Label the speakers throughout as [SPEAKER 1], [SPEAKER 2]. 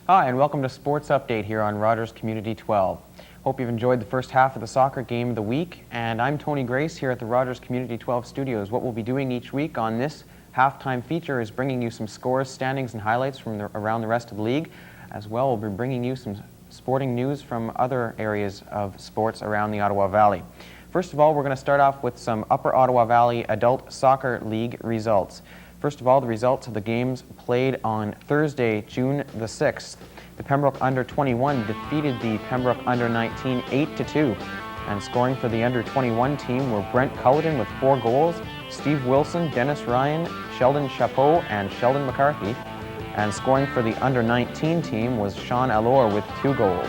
[SPEAKER 1] Hi, and welcome to Sports Update here on Rogers Community 12. Hope you've enjoyed the first half of the soccer game of the week, and I'm Tony Grace here at the Rogers Community 12 studios. What we'll be doing each week on this halftime feature is bringing you some scores, standings, and highlights from around the rest of the league. As well, we'll be bringing you some sporting news from other areas of sports around the Ottawa Valley. First of all, we're going to start off with some Upper Ottawa Valley Adult Soccer League results. First of all, the results of the games played on Thursday, June the 6th. The Pembroke Under-21 defeated the Pembroke Under-19 8-2. And scoring for the Under-21 team were Brent Culloden with 4 goals, Steve Wilson, Dennis Ryan, Sheldon Chapeau, and Sheldon McCarthy. And scoring for the Under-19 team was Sean Allure with 2 goals.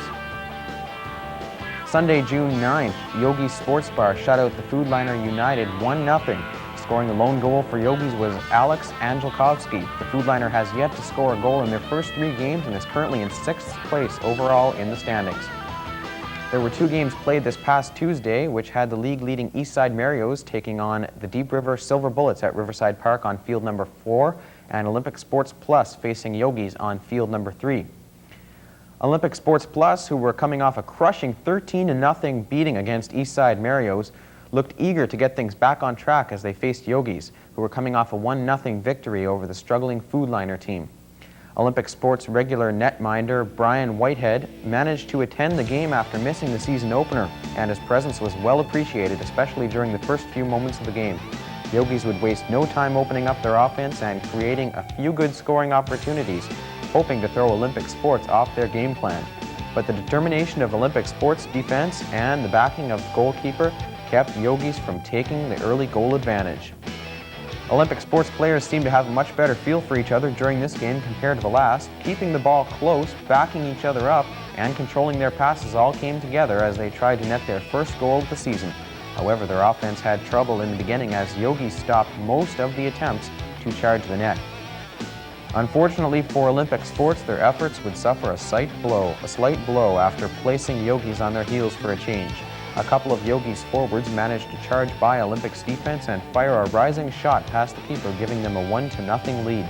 [SPEAKER 1] Sunday, June 9th, Yogi's Sports Bar shut out the Foodliner United 1-0. Scoring the lone goal for Yogi's was Alex Angelkovsky. The Foodliner has yet to score a goal in their first 3 games and is currently in 6th place overall in the standings. There were 2 games played this past Tuesday, which had the league-leading Eastside Marios taking on the Deep River Silver Bullets at Riverside Park on field number 4, and Olympic Sports Plus facing Yogi's on field number 3. Olympic Sports Plus, who were coming off a crushing 13-0 beating against Eastside Marios, looked eager to get things back on track as they faced Yogi's, who were coming off a 1-0 victory over the struggling Foodliner team. Olympic Sports regular netminder Brian Whitehead managed to attend the game after missing the season opener, and his presence was well appreciated, especially during the first few moments of the game. Yogi's would waste no time opening up their offense and creating a few good scoring opportunities, hoping to throw Olympic Sports off their game plan. But the determination of Olympic Sports defense and the backing of goalkeeper kept Yogi's from taking the early goal advantage. Olympic Sports players seemed to have a much better feel for each other during this game compared to the last. Keeping the ball close, backing each other up, and controlling their passes all came together as they tried to net their first goal of the season. However, their offense had trouble in the beginning as Yogi's stopped most of the attempts to charge the net. Unfortunately for Olympic Sports, their efforts would suffer a slight blow after placing Yogi's on their heels for a change. A couple of Yogi's forwards managed to charge by Olympics defense and fire a rising shot past the keeper, giving them a 1-0 lead.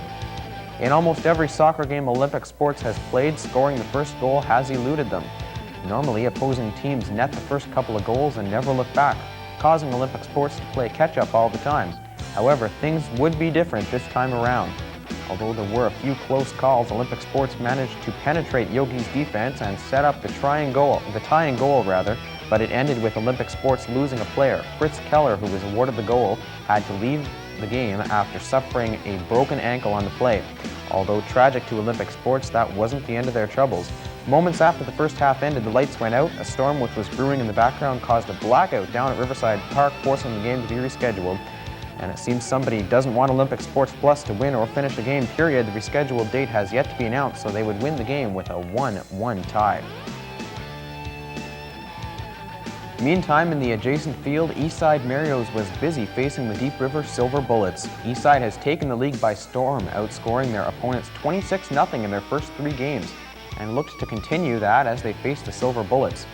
[SPEAKER 1] In almost every soccer game Olympic Sports has played, scoring the first goal has eluded them. Normally, opposing teams net the first couple of goals and never look back, causing Olympic Sports to play catch-up all the time. However, things would be different this time around. Although there were a few close calls, Olympic Sports managed to penetrate Yogi's defense and set up the tying goal, but it ended with Olympic Sports losing a player. Fritz Keller, who was awarded the goal, had to leave the game after suffering a broken ankle on the play. Although tragic to Olympic Sports, that wasn't the end of their troubles. Moments after the first half ended, the lights went out. A storm which was brewing in the background caused a blackout down at Riverside Park, forcing the game to be rescheduled. And it seems somebody doesn't want Olympic Sports Plus to win or finish the game, period. The rescheduled date has yet to be announced, so they would win the game with a 1-1 tie. Meantime, in the adjacent field, Eastside Marios was busy facing the Deep River Silver Bullets. Eastside has taken the league by storm, outscoring their opponents 26-0 in their first 3 games, and looked to continue that as they face the Silver Bullets.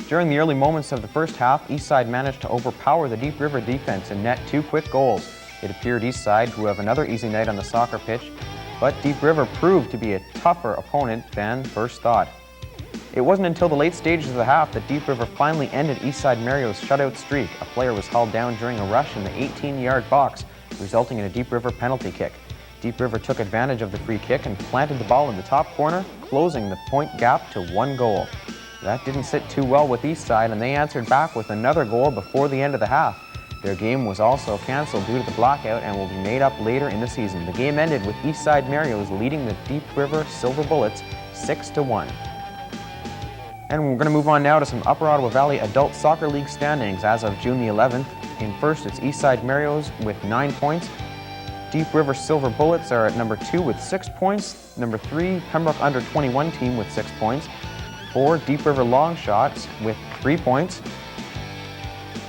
[SPEAKER 1] During the early moments of the first half, Eastside managed to overpower the Deep River defense and net 2 quick goals. It appeared Eastside would have another easy night on the soccer pitch, but Deep River proved to be a tougher opponent than first thought. It wasn't until the late stages of the half that Deep River finally ended Eastside Mario's shutout streak. A player was hauled down during a rush in the 18-yard box, resulting in a Deep River penalty kick. Deep River took advantage of the free kick and planted the ball in the top corner, closing the point gap to 1 goal. That didn't sit too well with Eastside, and they answered back with another goal before the end of the half. Their game was also canceled due to the blackout and will be made up later in the season. The game ended with Eastside Marios leading the Deep River Silver Bullets 6-1. And we're going to move on now to some Upper Ottawa Valley Adult Soccer League standings as of June the 11th. In first, it's Eastside Marios with 9 points. Deep River Silver Bullets are at number 2 with 6 points. Number 3, Pembroke Under-21 team with 6 points. 4, Deep River Longshots with 3 points.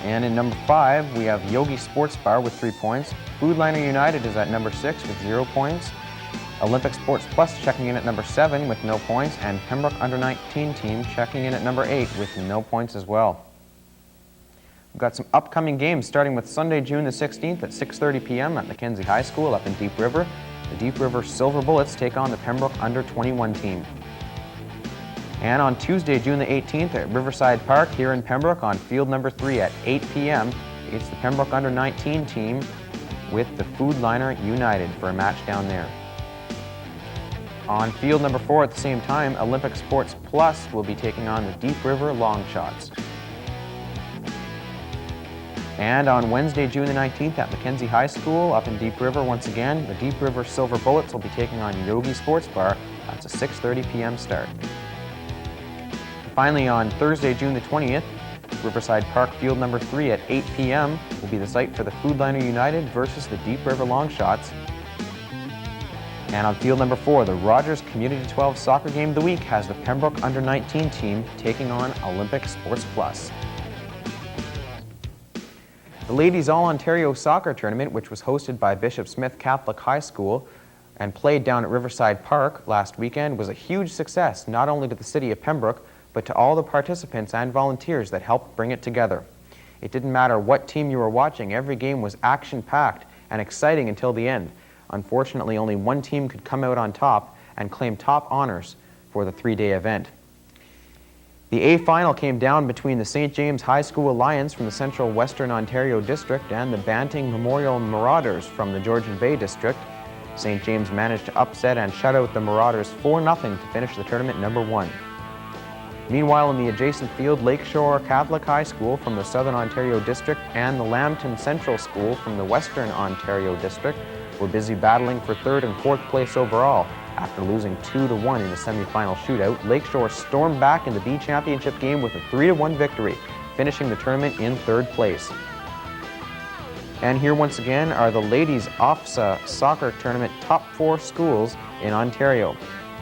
[SPEAKER 1] And in number 5, we have Yogi Sports Bar with 3 points. Foodliner United is at number 6 with 0 points. Olympic Sports Plus checking in at number 7 with no points, and Pembroke Under-19 team checking in at number 8 with no points as well. We've got some upcoming games starting with Sunday, June the 16th at 6:30 p.m. at Mackenzie High School up in Deep River. The Deep River Silver Bullets take on the Pembroke Under-21 team. And on Tuesday, June the 18th at Riverside Park here in Pembroke on field number 3 at 8 p.m., it's the Pembroke Under-19 team with the Food Liner United for a match down there. On field number 4 at the same time, Olympic Sports Plus will be taking on the Deep River Longshots. And on Wednesday, June the 19th at Mackenzie High School up in Deep River, once again, the Deep River Silver Bullets will be taking on Yogi Sports Bar. That's a 6:30 p.m. start. Finally, on Thursday, June the 20th, Riverside Park field number 3 at 8 p.m. will be the site for the Food Liner United versus the Deep River Longshots. And on field number 4, the Rogers Community 12 Soccer Game of the Week has the Pembroke Under-19 team taking on Olympic Sports Plus. The Ladies All-Ontario Soccer Tournament, which was hosted by Bishop Smith Catholic High School and played down at Riverside Park last weekend, was a huge success not only to the city of Pembroke, but to all the participants and volunteers that helped bring it together. It didn't matter what team you were watching, every game was action-packed and exciting until the end. Unfortunately, only one team could come out on top and claim top honors for the 3-day event. The A final came down between the St. James High School Lions from the Central Western Ontario District and the Banting Memorial Marauders from the Georgian Bay District. St. James managed to upset and shut out the Marauders 4-0 to finish the tournament number 1. Meanwhile, in the adjacent field, Lakeshore Catholic High School from the Southern Ontario District and the Lambton Central School from the Western Ontario District were busy battling for 3rd and 4th place overall. After losing 2-1 in the semi-final shootout, Lakeshore stormed back in the B Championship game with a 3-1 victory, finishing the tournament in 3rd place. And here once again are the Ladies OFSA Soccer Tournament top 4 schools in Ontario.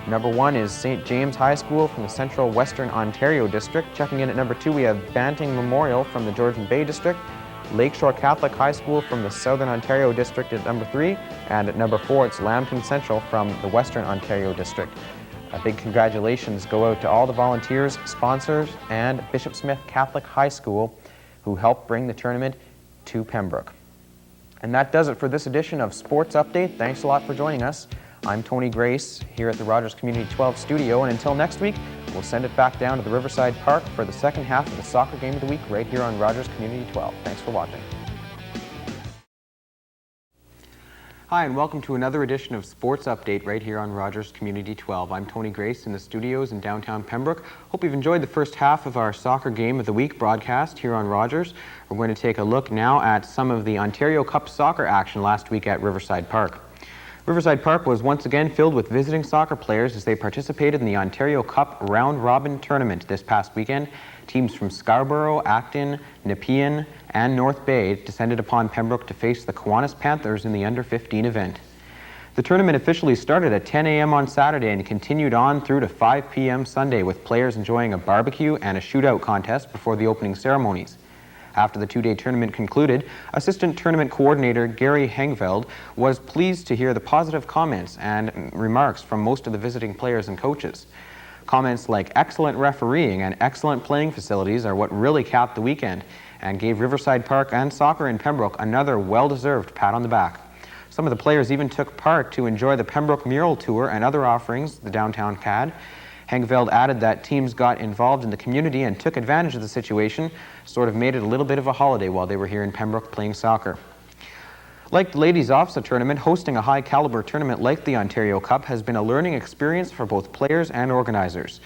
[SPEAKER 1] Number 1 is St. James High School from the Central Western Ontario District. Checking in at number 2, we have Banting Memorial from the Georgian Bay District, Lakeshore Catholic High School from the Southern Ontario District at number 3, and at number 4, it's Lambton Central from the Western Ontario District. A big congratulations go out to all the volunteers, sponsors, and Bishop Smith Catholic High School who helped bring the tournament to Pembroke. And that does it for this edition of Sports Update. Thanks a lot for joining us. I'm Tony Grace here at the Rogers Community 12 studio, and until next week, we'll send it back down to the Riverside Park for the second half of the Soccer Game of the Week right here on Rogers Community 12. Thanks for watching. Hi, and welcome to another edition of Sports Update right here on Rogers Community 12. I'm Tony Grace in the studios in downtown Pembroke. Hope you've enjoyed the first half of our Soccer Game of the Week broadcast here on Rogers. We're going to take a look now at some of the Ontario Cup soccer action last week at Riverside Park. Riverside Park was once again filled with visiting soccer players as they participated in the Ontario Cup round-robin tournament this past weekend. Teams from Scarborough, Acton, Nepean, and North Bay descended upon Pembroke to face the Kiwanis Panthers in the Under-15 event. The tournament officially started at 10 a.m. on Saturday and continued on through to 5 p.m. Sunday, with players enjoying a barbecue and a shootout contest before the opening ceremonies. After the 2-day tournament concluded, Assistant Tournament Coordinator Gary Hengveld was pleased to hear the positive comments and remarks from most of the visiting players and coaches. Comments like excellent refereeing and excellent playing facilities are what really capped the weekend and gave Riverside Park and soccer in Pembroke another well-deserved pat on the back. Some of the players even took part to enjoy the Pembroke Mural Tour and other offerings the downtown had. Hengveld added that teams got involved in the community and took advantage of the situation, sort of made it a little bit of a holiday while they were here in Pembroke playing soccer. Like the Ladies OFSA tournament, hosting a high-caliber tournament like the Ontario Cup has been a learning experience for both players and organizers.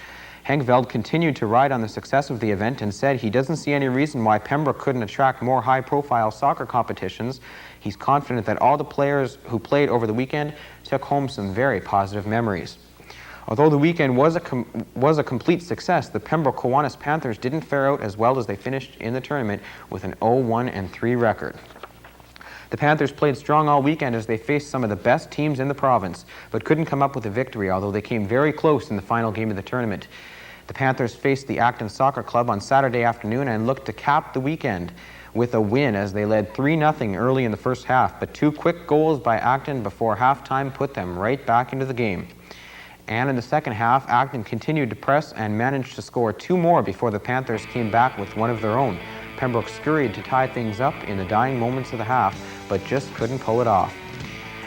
[SPEAKER 1] Hengveld continued to ride on the success of the event and said he doesn't see any reason why Pembroke couldn't attract more high-profile soccer competitions. He's confident that all the players who played over the weekend took home some very positive memories. Although the weekend was a complete success, the Pembroke Kiwanis Panthers didn't fare out as well as they finished in the tournament with an 0-1-3 record. The Panthers played strong all weekend as they faced some of the best teams in the province, but couldn't come up with a victory, although they came very close in the final game of the tournament. The Panthers faced the Acton Soccer Club on Saturday afternoon and looked to cap the weekend with a win as they led 3-0 early in the first half, but 2 quick goals by Acton before halftime put them right back into the game. And in the second half, Acton continued to press and managed to score 2 more before the Panthers came back with one of their own. Pembroke scurried to tie things up in the dying moments of the half, but just couldn't pull it off.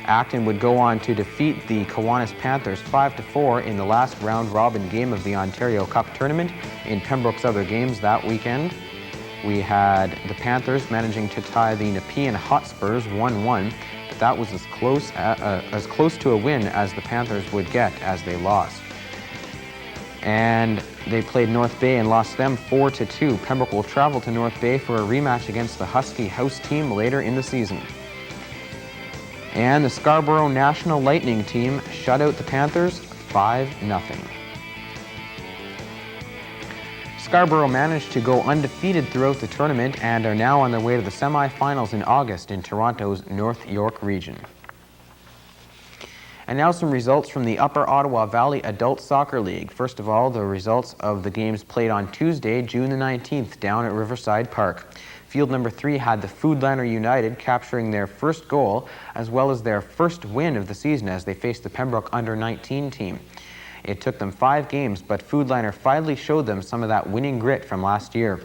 [SPEAKER 1] Acton would go on to defeat the Kiwanis Panthers 5-4 in the last round-robin game of the Ontario Cup tournament. In Pembroke's other games that weekend, we had the Panthers managing to tie the Nepean Hotspurs 1-1, but that was as close to a win as the Panthers would get as they lost. And they played North Bay and lost them 4-2. Pembroke will travel to North Bay for a rematch against the Husky house team later in the season. And the Scarborough National Lightning team shut out the Panthers 5-0. Scarborough managed to go undefeated throughout the tournament and are now on their way to the semi-finals in August in Toronto's North York region. And now some results from the Upper Ottawa Valley Adult Soccer League. First of all, the results of the games played on Tuesday, June the 19th, down at Riverside Park. Field number 3 had the Foodliner United capturing their first goal, as well as their first win of the season as they faced the Pembroke Under-19 team. It took them 5 games, but Foodliner finally showed them some of that winning grit from last year.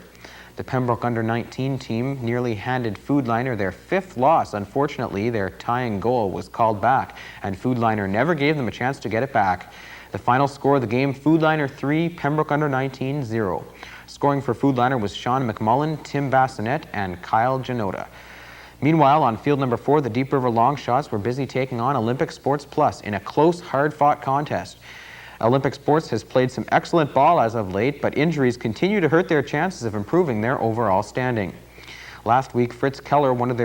[SPEAKER 1] The Pembroke Under-19 team nearly handed Foodliner their 5th loss. Unfortunately, their tying goal was called back, and Foodliner never gave them a chance to get it back. The final score of the game, Foodliner 3, Pembroke Under-19 0. Scoring for Foodliner was Sean McMullen, Tim Bassinet, and Kyle Janota. Meanwhile, on field number 4, the Deep River Longshots were busy taking on Olympic Sports Plus in a close, hard-fought contest. Olympic Sports has played some excellent ball as of late, but injuries continue to hurt their chances of improving their overall standing. Last week, Fritz Keller, one of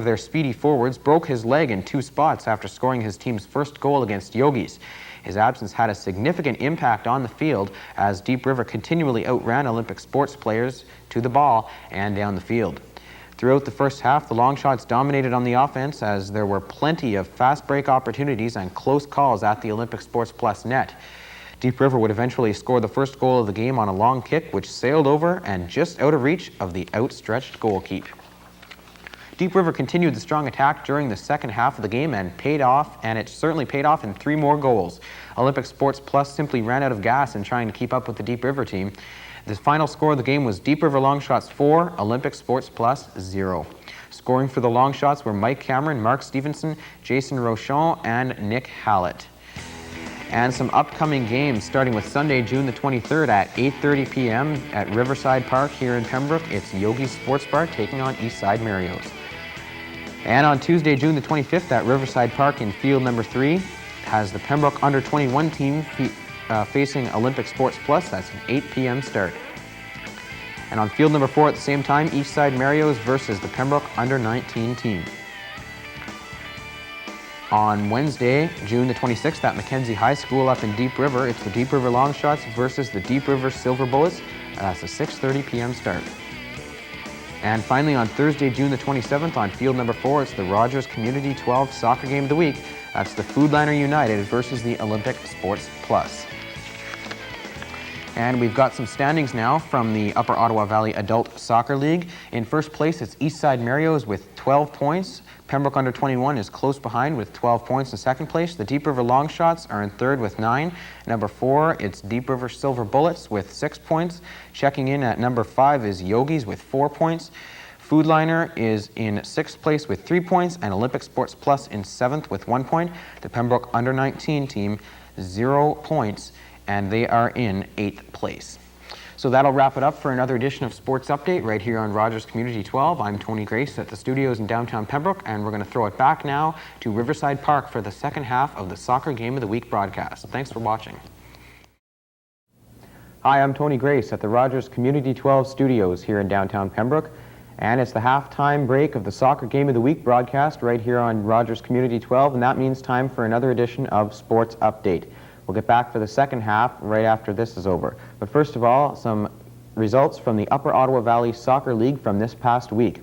[SPEAKER 1] their speedy forwards, broke his leg in 2 spots after scoring his team's first goal against Yogis. His absence had a significant impact on the field as Deep River continually outran Olympic Sports players to the ball and down the field. Throughout the first half, the Longshots dominated on the offense as there were plenty of fast break opportunities and close calls at the Olympic Sports Plus net. Deep River would eventually score the first goal of the game on a long kick which sailed over and just out of reach of the outstretched goalkeep. Deep River continued the strong attack during the second half of the game and it certainly paid off in 3 more goals. Olympic Sports Plus simply ran out of gas in trying to keep up with the Deep River team. The final score of the game was Deep River Longshots 4, Olympic Sports Plus 0. Scoring for the Longshots were Mike Cameron, Mark Stevenson, Jason Rochon, and Nick Hallett. And some upcoming games, starting with Sunday, June the 23rd at 8:30 p.m. at Riverside Park here in Pembroke. It's Yogi's Sports Bar taking on Eastside Mario's. And on Tuesday, June the 25th at Riverside Park in field number 3 has the Pembroke Under-21 team facing Olympic Sports Plus. That's an 8 p.m. start. And on field number 4 at the same time, Eastside Mario's versus the Pembroke Under-19 team. On Wednesday, June the 26th at Mackenzie High School up in Deep River, it's the Deep River Longshots versus the Deep River Silver Bullets. That's a 6:30 p.m. start. And finally, on Thursday, June the 27th, on field number 4, it's the Rogers Community 12 Soccer Game of the Week. That's the Foodliner United versus the Olympic Sports Plus. And we've got some standings now from the Upper Ottawa Valley Adult Soccer League. In first place, it's Eastside Mario's with 12 points. Pembroke Under-21 is close behind with 12 points in second place. The Deep River Longshots are in third with 9. Number 4, it's Deep River Silver Bullets with 6 points. Checking in at number 5 is Yogis with 4 points. Foodliner is in 6th place with 3 points, and Olympic Sports Plus in 7th with 1 point. The Pembroke Under-19 team, 0 points, and they are in 8th place. So that'll wrap it up for another edition of Sports Update right here on Rogers Community 12. I'm Tony Grace at the studios in downtown Pembroke, and we're going to throw it back now to Riverside Park for the second half of the Soccer Game of the Week broadcast. Thanks for watching. Hi, I'm Tony Grace at the Rogers Community 12 studios here in downtown Pembroke, and it's the halftime break of the Soccer Game of the Week broadcast right here on Rogers Community 12, and that means time for another edition of Sports Update. We'll get back for the second half right after this is over. But first of all, some results from the Upper Ottawa Valley Soccer League from this past week.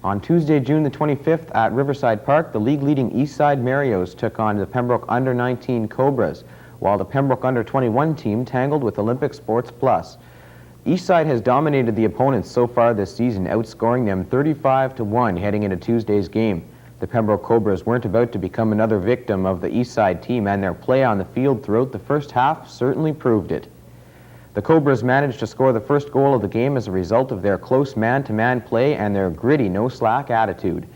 [SPEAKER 1] On Tuesday, June the 25th at Riverside Park, the league-leading Eastside Mario's took on the Pembroke Under-19 Cobras, while the Pembroke Under-21 team tangled with Olympic Sports Plus. Eastside has dominated the opponents so far this season, outscoring them 35-1 heading into Tuesday's game. The Pembroke Cobras weren't about to become another victim of the Eastside team, and their play on the field throughout the first half certainly proved it. The Cobras managed to score the first goal of the game as a result of their close man-to-man play and their gritty, no-slack attitude.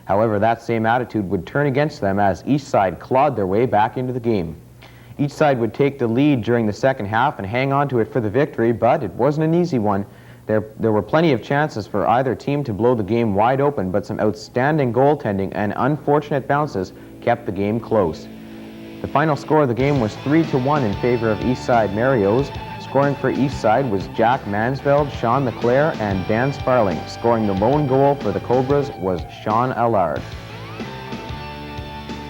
[SPEAKER 1] However, that same attitude would turn against them as Eastside clawed their way back into the game. Each side would take the lead during the second half and hang on to it for the victory, but it wasn't an easy one. There were plenty of chances for either team to blow the game wide open, but some outstanding goaltending and unfortunate bounces kept the game close. The final score of the game was 3-1 in favor of Eastside Marios. Scoring for Eastside was Jack Mansfeld, Sean LeClaire, and Dan Sparling. Scoring the lone goal for the Cobras was Sean Allard.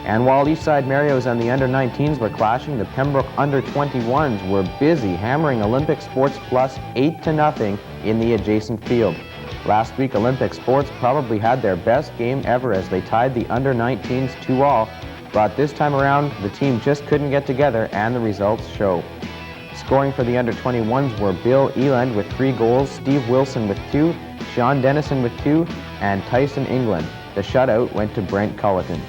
[SPEAKER 1] And while Eastside Marios and the under-19s were clashing, the Pembroke under-21s were busy hammering Olympic Sports Plus 8-0 in the adjacent field. Last week, Olympic Sports probably had their best game ever as they tied the under-19s 2-2, but this time around, the team just couldn't get together, and the results show. Scoring for the under-21s were Bill Eland with 3 goals, Steve Wilson with 2, Sean Dennison with 2, and Tyson England. The shutout went to Brent Culleton.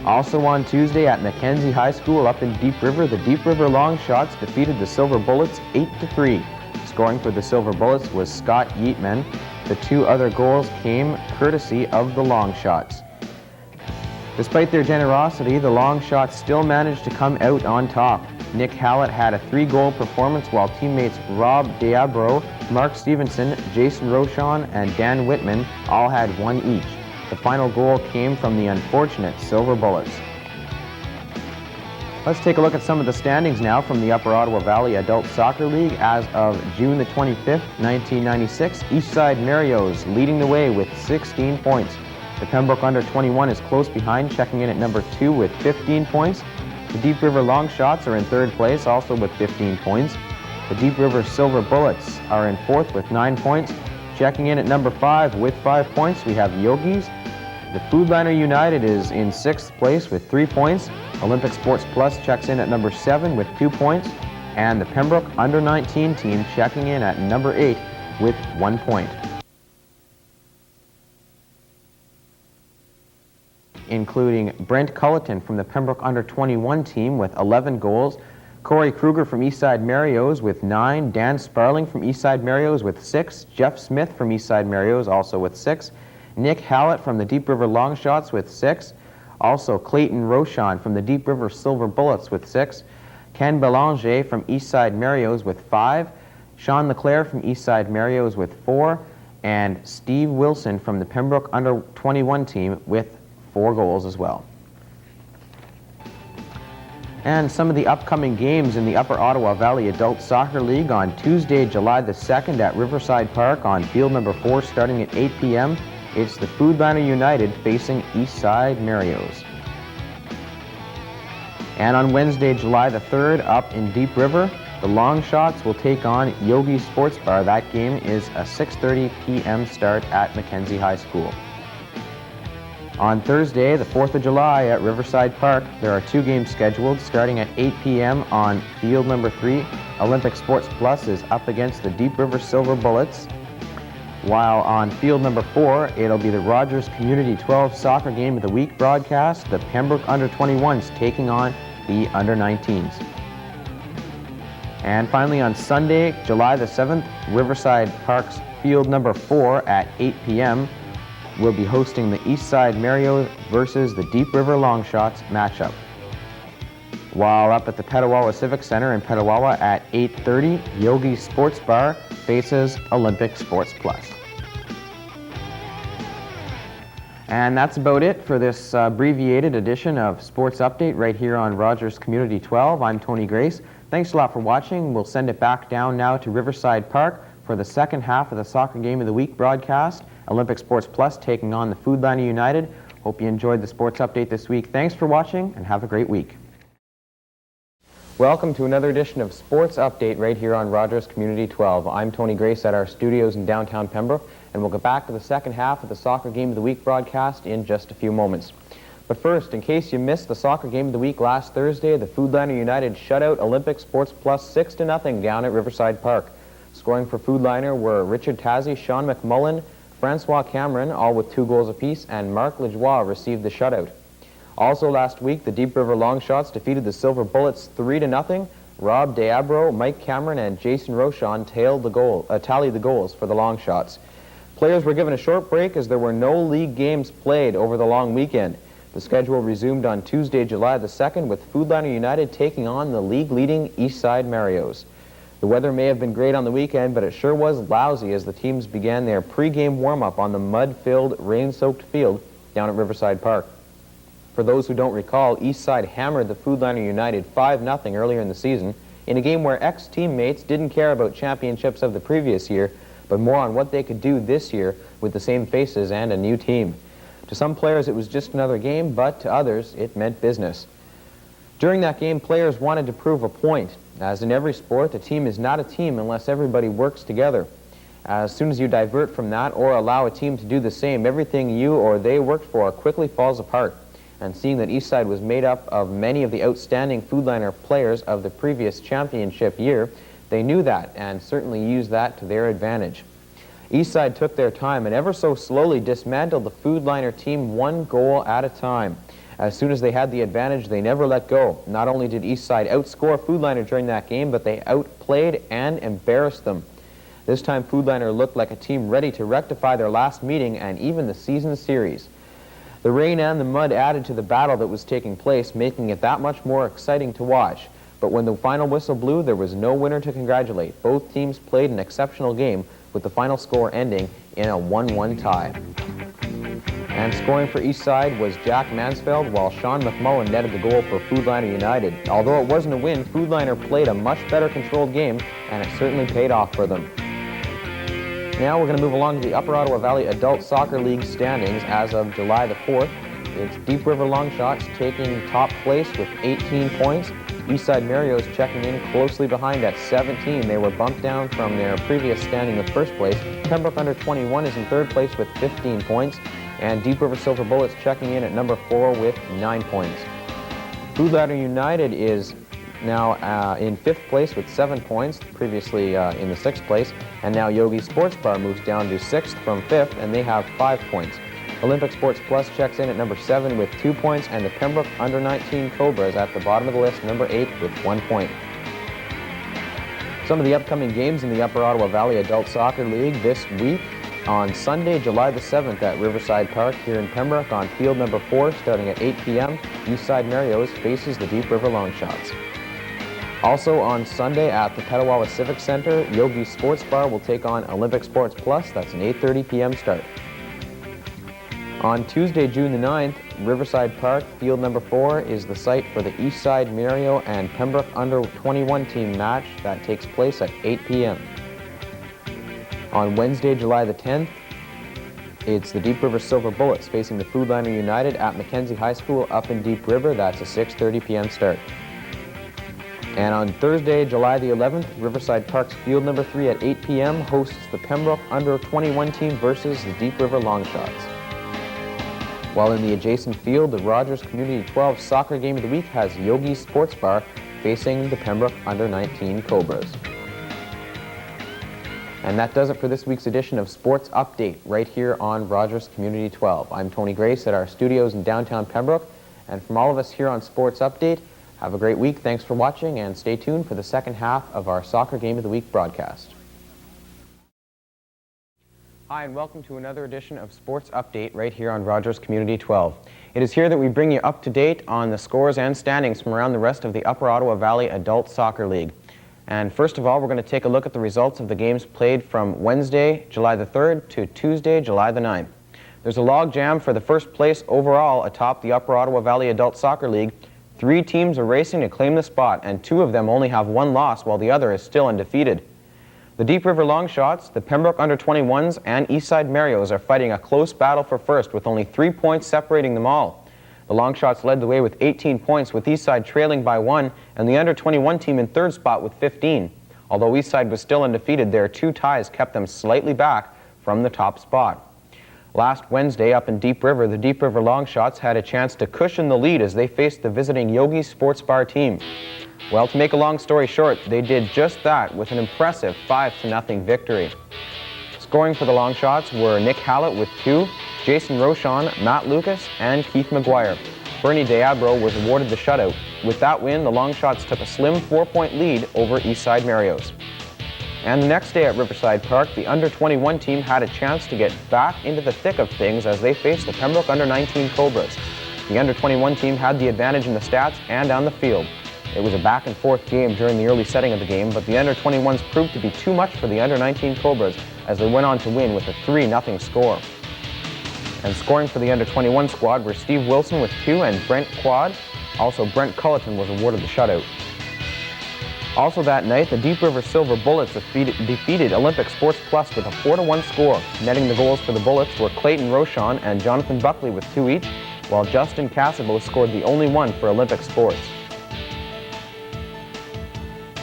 [SPEAKER 1] Also on Tuesday at Mackenzie High School up in Deep River, the Deep River Longshots defeated the Silver Bullets 8-3. Scoring for the Silver Bullets was Scott Yeatman. The 2 other goals came courtesy of the Longshots. Despite their generosity, the Longshots still managed to come out on top. Nick Hallett had a 3-goal performance while teammates Rob Diabro, Mark Stevenson, Jason Rochon, and Dan Whitman all had 1 each. The final goal came from the unfortunate Silver Bullets. Let's take a look at some of the standings now from the Upper Ottawa Valley Adult Soccer League as of June the 25th, 1996. Eastside Marios leading the way with 16 points. The Pembroke under-21 is close behind, checking in at number 2 with 15 points. The Deep River Longshots are in 3rd place, also with 15 points. The Deep River Silver Bullets are in 4th with 9 points. Checking in at number 5 with 5 points, we have Yogis. The Foodliner United is in 6th place with 3 points. Olympic Sports Plus checks in at number 7 with 2 points. And the Pembroke under-19 team checking in at number 8 with 1 point. Including Brent Culleton from the Pembroke under-21 team with 11 goals, Corey Kruger from Eastside Marios with 9, Dan Sparling from Eastside Marios with 6, Jeff Smith from Eastside Marios also with 6, Nick Hallett from the Deep River Longshots with 6, also Clayton Rochon from the Deep River Silver Bullets with 6, Ken Belanger from Eastside Marios with 5, Sean LeClaire from Eastside Marios with 4, and Steve Wilson from the Pembroke under-21 team with 4 goals as well. And some of the upcoming games in the Upper Ottawa Valley Adult Soccer League on Tuesday, July the 2nd at Riverside Park on field number 4 starting at 8 p.m. It's the Foodliner United facing Eastside Marios. And on Wednesday, July the 3rd up in Deep River, the Longshots will take on Yogi Sports Bar. That game is a 6:30 p.m. start at Mackenzie High School. On Thursday, the 4th of July at Riverside Park, there are 2 games scheduled starting at 8 p.m. on field number 3. Olympic Sports Plus is up against the Deep River Silver Bullets, while on field number 4, it'll be the Rogers Community 12 Soccer Game of the Week broadcast, the Pembroke under-21s taking on the under-19s. And finally on Sunday, July the 7th, Riverside Park's field number 4 at 8 p.m. will be hosting the Eastside Marios versus the Deep River Longshots matchup. While up at the Petawawa Civic Center in Petawawa at 8:30, Yogi Sports Bar faces Olympic Sports Plus. And that's about it for this abbreviated edition of Sports Update right here on Rogers Community 12. I'm Tony Grace. Thanks a lot for watching. We'll send it back down now to Riverside Park for the second half of the Soccer Game of the Week broadcast. Olympic Sports Plus taking on the Foodliner United. Hope you enjoyed the sports update this week. Thanks for watching and have a great week. Welcome to another edition of Sports Update right here on Rogers Community 12. I'm Tony Grace at our studios in downtown Pembroke, and we'll get back to the second half of the Soccer Game of the Week broadcast in just a few moments. But first, in case you missed the Soccer Game of the Week last Thursday, the Foodliner United shut out Olympic Sports Plus 6-0 down at Riverside Park. Scoring for Foodliner were Richard Tazzi, Sean McMullen, Francois Cameron, all with 2 goals apiece, and Marc Lajoie received the shutout. Also last week, the Deep River Longshots defeated the Silver Bullets 3-0. Rob Diabro, Mike Cameron, and Jason Rochon tallied the goals for the Longshots. Players were given a short break as there were no league games played over the long weekend. The schedule resumed on Tuesday, July the 2nd, with Foodliner United taking on the league-leading Eastside Marios. The weather may have been great on the weekend, but it sure was lousy as the teams began their pre-game warm-up on the mud-filled, rain-soaked field down at Riverside Park. For those who don't recall, Eastside hammered the Foodliner United 5-0 earlier in the season in a game where ex-teammates didn't care about championships of the previous year, but more on what they could do this year with the same faces and a new team. To some players, it was just another game, but to others, it meant business. During that game, players wanted to prove a point. As in every sport, a team is not a team unless everybody works together. As soon as you divert from that or allow a team to do the same, everything you or they worked for quickly falls apart. And seeing that Eastside was made up of many of the outstanding Foodliner players of the previous championship year, they knew that and certainly used that to their advantage. Eastside took their time and ever so slowly dismantled the Foodliner team 1 goal at a time. As soon as they had the advantage, they never let go. Not only did Eastside outscore Foodliner during that game, but they outplayed and embarrassed them. This time, Foodliner looked like a team ready to rectify their last meeting and even the season series. The rain and the mud added to the battle that was taking place, making it that much more exciting to watch. But when the final whistle blew, there was no winner to congratulate. Both teams played an exceptional game, with the final score ending in a 1-1 tie. And scoring for Eastside was Jack Mansfeld, while Sean McMullen netted the goal for Foodliner United. Although it wasn't a win, Foodliner played a much better controlled game, and it certainly paid off for them. Now we're going to move along to the Upper Ottawa Valley Adult Soccer League standings as of July the 4th. It's Deep River Longshots taking top place with 18 points. Eastside Marios checking in closely behind at 17. They were bumped down from their previous standing of first place. Pembroke Under 21 is in third place with 15 points. And Deep River Silver Bullets checking in at number 4 with 9 points. Foodliner United is now in 5th place with 7 points, previously in the 6th place. And now Yogi Sports Bar moves down to 6th from 5th, and they have 5 points. Olympic Sports Plus checks in at number 7 with 2 points, and the Pembroke Under 19 Cobras at the bottom of the list, number 8 with 1 point. Some of the upcoming games in the Upper Ottawa Valley Adult Soccer League this week. On Sunday, July the 7th at Riverside Park here in Pembroke on field number 4, starting at 8 p.m., Eastside Marios faces the Deep River Longshots. Also on Sunday at the Petawawa Civic Center, Yogi Sports Bar will take on Olympic Sports Plus. That's an 8:30 p.m. start. On Tuesday, June the 9th, Riverside Park, field number 4, is the site for the Eastside Mario and Pembroke Under 21 team match that takes place at 8 p.m. On Wednesday, July the 10th, it's the Deep River Silver Bullets facing the Foodliner United at Mackenzie High School up in Deep River. That's a 6:30 p.m. start. And on Thursday, July the 11th, Riverside Park's field number 3 at 8 p.m. hosts the Pembroke Under 21 team versus the Deep River Longshots. While in the adjacent field, the Rogers Community 12 Soccer Game of the Week has Yogi Sports Bar facing the Pembroke Under 19 Cobras. And that does it for this week's edition of Sports Update right here on Rogers Community 12. I'm Tony Grace at our studios in downtown Pembroke, and from all of us here on Sports Update, have a great week. Thanks for watching, and stay tuned for the second half of our Soccer Game of the Week broadcast. Hi, and welcome to another edition of Sports Update right here on Rogers Community 12. It is here that we bring you up to date on the scores and standings from around the rest of the Upper Ottawa Valley Adult Soccer League. And first of all, we're going to take a look at the results of the games played from Wednesday, July the 3rd to Tuesday, July the 9th. There's a log jam for the first place overall atop the Upper Ottawa Valley Adult Soccer League. 3 teams are racing to claim the spot, and 2 of them only have 1 loss, while the other is still undefeated. The Deep River Longshots, the Pembroke Under 21s, and Eastside Marios are fighting a close battle for first, with only 3 points separating them all. The Longshots led the way with 18 points, with Eastside trailing by 1, and the Under 21 team in 3rd spot with 15. Although Eastside was still undefeated, their 2 ties kept them slightly back from the top spot. Last Wednesday up in Deep River, the Deep River Longshots had a chance to cushion the lead as they faced the visiting Yogi Sports Bar team. Well, to make a long story short, they did just that with an impressive 5-0 victory. Scoring for the Longshots were Nick Hallett with 2, Jason Rochon, Matt Lucas, and Keith McGuire. Bernie Diabro was awarded the shutout. With that win, the Longshots took a slim 4-point lead over Eastside Marios. And the next day at Riverside Park, the under-21 team had a chance to get back into the thick of things as they faced the Pembroke under-19 Cobras. The under-21 team had the advantage in the stats and on the field. It was a back-and-forth game during the early setting of the game, but the under-21s proved to be too much for the under-19 Cobras as they went on to win with a 3-0 score. And scoring for the under-21 squad were Steve Wilson with 2 and Brent Quad. Also, Brent Culleton was awarded the shutout. Also that night, the Deep River Silver Bullets defeated Olympic Sports Plus with a 4-1 score. Netting the goals for the Bullets were Clayton Rochon and Jonathan Buckley with 2 each, while Justin Cassabo scored the only one for Olympic Sports.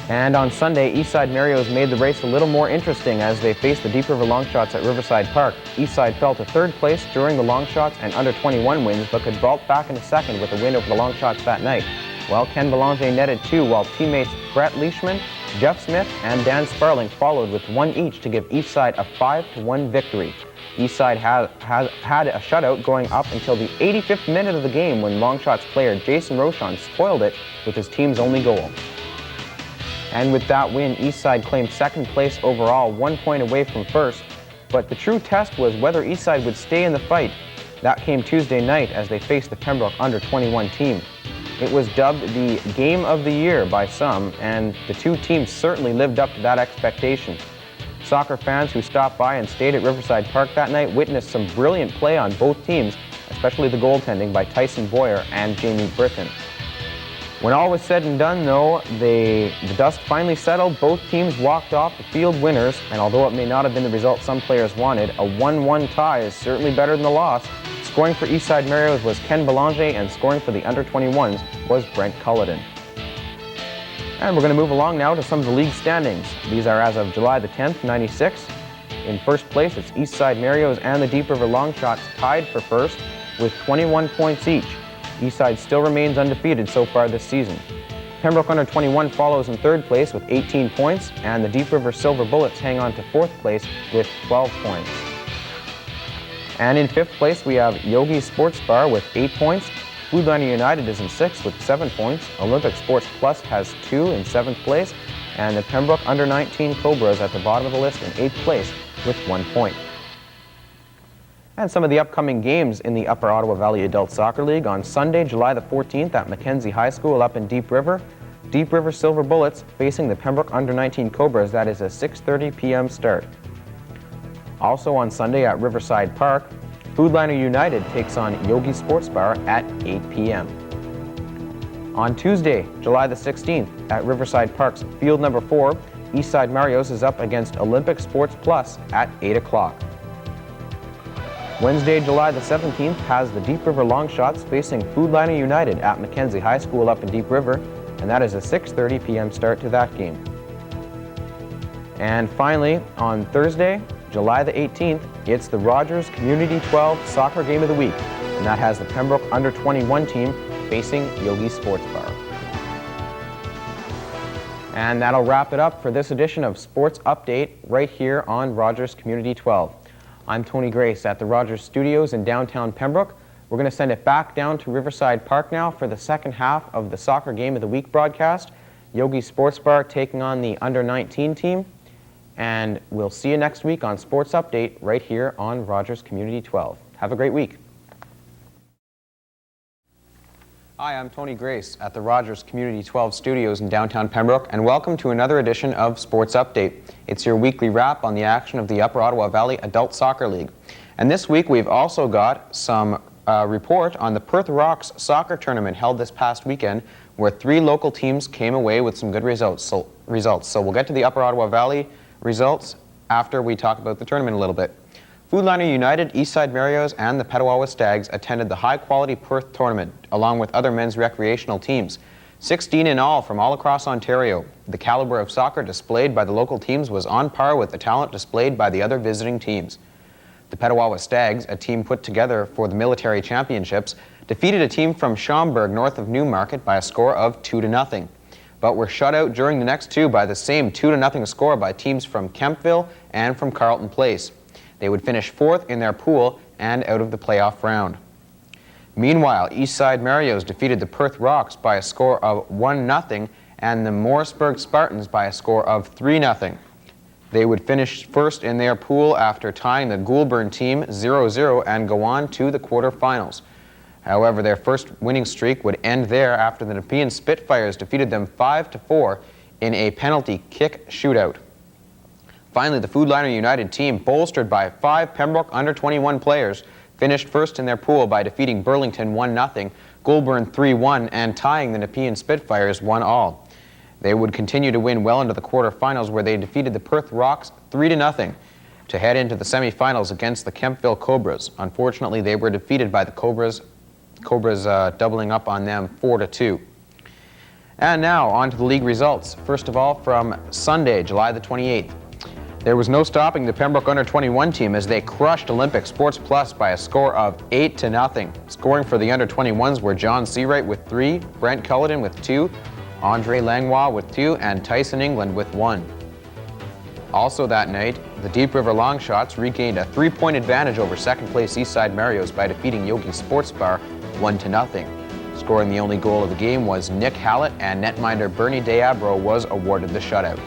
[SPEAKER 1] And on Sunday, Eastside Marios made the race a little more interesting as they faced the Deep River Longshots at Riverside Park. Eastside fell to 3rd place during the Longshots and under-21 wins, but could vault back into 2nd with a win over the Longshots that night. Well, Ken Belanger netted 2, while teammates Brett Leishman, Jeff Smith, and Dan Sparling followed with 1 each to give Eastside a 5-1 victory. Eastside had a shutout going up until the 85th minute of the game when Longshots player Jason Rochon spoiled it with his team's only goal. And with that win, Eastside claimed 2nd place overall, 1 point away from 1st. But the true test was whether Eastside would stay in the fight. That came Tuesday night as they faced the Pembroke under-21 team. It was dubbed the Game of the Year by some, and the two teams certainly lived up to that expectation. Soccer fans who stopped by and stayed at Riverside Park that night witnessed some brilliant play on both teams, especially the goaltending by Tyson Boyer and Jamie Bricken. When all was said and done, though, the dust finally settled. Both teams walked off the field winners, and although it may not have been the result some players wanted, a 1-1 tie is certainly better than the loss. Scoring for Eastside Marios was Ken Belanger, and scoring for the under-21s was Brent Culleton. And we're going to move along now to some of the league standings. These are as of July the 10th, 96. In first place, it's Eastside Marios and the Deep River Longshots tied for first with 21 points each. Eastside still remains undefeated so far this season. Pembroke under-21 follows in third place with 18 points, and the Deep River Silver Bullets hang on to fourth place with 12 points. And in fifth place, we have Yogi Sports Bar with 8 points. Foodliner United is in sixth with 7 points. Olympic Sports Plus has 2 in seventh place, and the Pembroke under-19 Cobras at the bottom of the list in 8th place with 1 point. And some of the upcoming games in the Upper Ottawa Valley Adult Soccer League on Sunday, July the 14th at Mackenzie High School up in Deep River. Deep River Silver Bullets facing the Pembroke under-19 Cobras. That is a 6:30 p.m. start. Also on Sunday at Riverside Park, Foodliner United takes on Yogi Sports Bar at 8 p.m. On Tuesday, July the 16th at Riverside Park's field number 4, Eastside Marios is up against Olympic Sports Plus at 8 o'clock. Wednesday, July the 17th has the Deep River Longshots facing Foodliner United at Mackenzie High School up in Deep River, and that is a 6:30 p.m. start to that game. And finally, on Thursday, July the 18th, it's the Rogers Community 12 Soccer Game of the Week, and that has the Pembroke under-21 team facing Yogi Sports Bar. And that'll wrap it up for this edition of Sports Update right here on Rogers Community 12. I'm Tony Grace at the Rogers Studios in downtown Pembroke. We're going to send it back down to Riverside Park now for the second half of the Soccer Game of the Week broadcast. Yogi Sports Bar taking on the under-19 team. And we'll see you next week on Sports Update right here on Rogers Community 12. Have a great week. Hi, I'm Tony Grace at the Rogers Community 12 Studios in downtown Pembroke, and welcome to another edition of Sports Update. It's your weekly wrap on the action of the Upper Ottawa Valley Adult Soccer League. And this week we've also got some report on the Perth Rocks soccer tournament held this past weekend, where 3 local teams came away with some good results. So we'll get to the Upper Ottawa Valley results after we talk about the tournament a little bit. Foodliner United, Eastside Marios, and the Petawawa Stags attended the high-quality Perth tournament, along with other men's recreational teams. 16 in all from all across Ontario. The caliber of soccer displayed by the local teams was on par with the talent displayed by the other visiting teams. The Petawawa Stags, a team put together for the military championships, defeated a team from Schaumburg north of Newmarket by a score of 2-0. But were shut out during the next 2 by the same 2-0 score by teams from Kempville and from Carleton Place. They would finish 4th in their pool and out of the playoff round. Meanwhile, Eastside Marios defeated the Perth Rocks by a score of 1-0 and the Morrisburg Spartans by a score of 3-0. They would finish first in their pool after tying the Goulburn team 0-0 and go on to the quarterfinals. However, their first winning streak would end there after the Nepean Spitfires defeated them 5-4 in a penalty kick shootout. Finally, the Foodliner United team, bolstered by 5 Pembroke under-21 players, finished first in their pool by defeating Burlington 1-0, Goulburn 3-1, and tying the Nepean Spitfires 1-all. They would continue to win well into the quarterfinals, where they defeated the Perth Rocks 3-0 to head into the semifinals against the Kemptville Cobras. Unfortunately, they were defeated by the Cobras doubling up on them 4-2. And now on to the league results. First of all, from Sunday, July the 28th. There was no stopping the Pembroke under-21 team as they crushed Olympic Sports Plus by a score of 8-0. Scoring for the under-21s were John Seawright with 3, Brent Culloden with 2, Andre Langlois with 2, and Tyson England with 1. Also that night, the Deep River Longshots regained a 3-point advantage over second-place Eastside Marios by defeating Yogi Sports Bar 1-0. Scoring the only goal of the game was Nick Hallett, and netminder Bernie Deabro was awarded the shutout.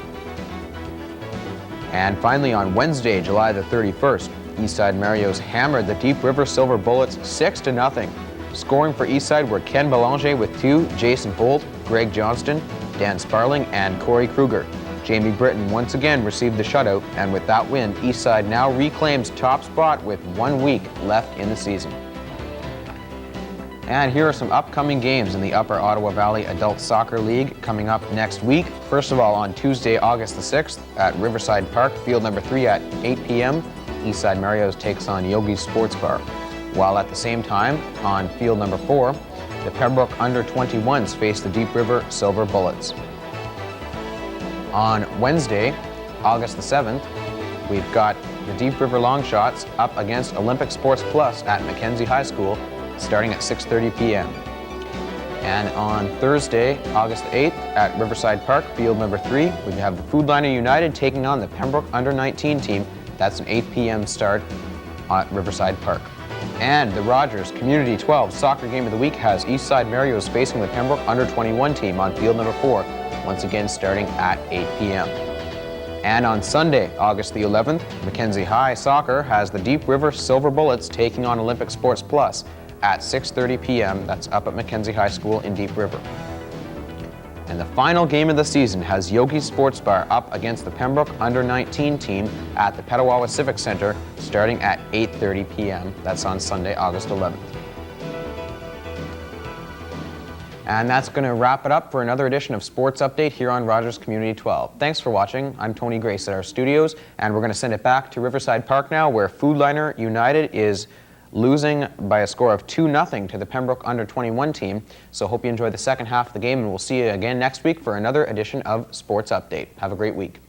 [SPEAKER 1] And finally, on Wednesday, July the 31st, Eastside Marios hammered the Deep River Silver Bullets 6-0. Scoring for Eastside were Ken Belanger with 2, Jason Holt, Greg Johnston, Dan Sparling, and Corey Kruger. Jamie Britton once again received the shutout, and with that win, Eastside now reclaims top spot with 1 week left in the season. And here are some upcoming games in the Upper Ottawa Valley Adult Soccer League coming up next week. First of all, on Tuesday, August the 6th at Riverside Park, field number 3 at 8 p.m., Eastside Marios takes on Yogi's Sports Bar. While at the same time, on field number 4, the Pembroke under-21s face the Deep River Silver Bullets. On Wednesday, August the 7th, we've got the Deep River Longshots up against Olympic Sports Plus at Mackenzie High School, starting at 6:30 p.m. And on Thursday, August 8th, at Riverside Park, field number 3, we have the Foodliner United taking on the Pembroke under-19 team. That's an 8 p.m. start at Riverside Park. And the Rogers Community 12 Soccer Game of the Week has Eastside Marios facing the Pembroke under-21 team on field number 4, once again starting at 8 p.m. And on Sunday, August the 11th, Mackenzie High Soccer has the Deep River Silver Bullets taking on Olympic Sports Plus at 6:30 p.m. That's up at Mackenzie High School in Deep River. And the final game of the season has Yogi Sports Bar up against the Pembroke under-19 team at the Petawawa Civic Center starting at 8:30 p.m. That's on Sunday, August 11th. And that's going to wrap it up for another edition of Sports Update here on Rogers Community 12. Thanks for watching. I'm Tony Grace at our studios, and we're going to send it back to Riverside Park now, where Foodliner United is losing by a score of 2-0 to the Pembroke under-21 team. So hope you enjoy the second half of the game, and we'll see you again next week for another edition of Sports Update. Have a great week.